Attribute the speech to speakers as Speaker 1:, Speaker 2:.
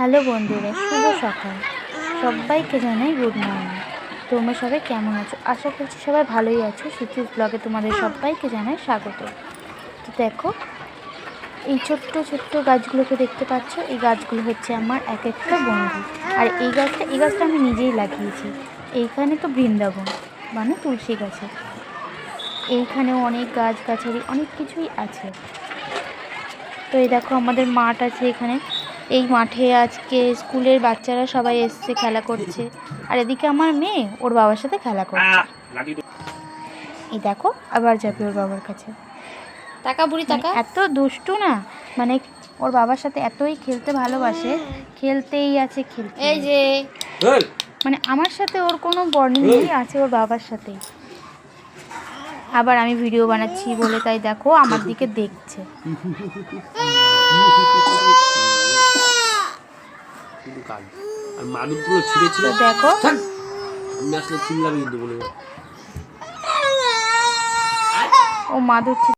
Speaker 1: Hello বন্ধুরা, শুভ সকাল। সবাইকে জানাই গুড মর্নিং। তোমরা সবাই কেমন আছো? আশা করছি সবাই ভালোই আছো। সুচিস ব্লগে তোমাদের সবাইকে জানাই স্বাগত। তো দেখো, এই ছোট্ট ছোট্ট গাছগুলোকে দেখতে পাচ্ছ, এই গাছগুলো হচ্ছে আমার এক একটা বন্ধু। আর এই গাছটা আমি নিজেই লাগিয়েছি। এইখানে তো বৃন্দাবন মানে তুলসী গাছে, এইখানেও অনেক গাছগাছালি অনেক কিছুই আছে। তো এই দেখো, আমাদের মাঠ আছে এখানে। এই মাঠে আজকে স্কুলের বাচ্চারা সবাই এসছে, খেলা করছে। আর এদিকে আমার মেয়ে ওর বাবার সাথে খেলা করছে। এই দেখো, আবার যাবে ওর বাবার কাছে।
Speaker 2: টাকা বুড়ি টাকা
Speaker 1: এত দুষ্টু না, মানে ওর বাবার সাথে এতই খেলতে ভালোবাসে, খেলতেই আছে খেলতে।
Speaker 2: এই যে
Speaker 1: মানে আমার সাথে ওর কোনো বর্ণিং নেই, আছে ওর বাবার সাথেই। আবার আমি ভিডিও বানাচ্ছি বলে তাই দেখো আমার দিকে দেখছে। দেখো, ও মাদুর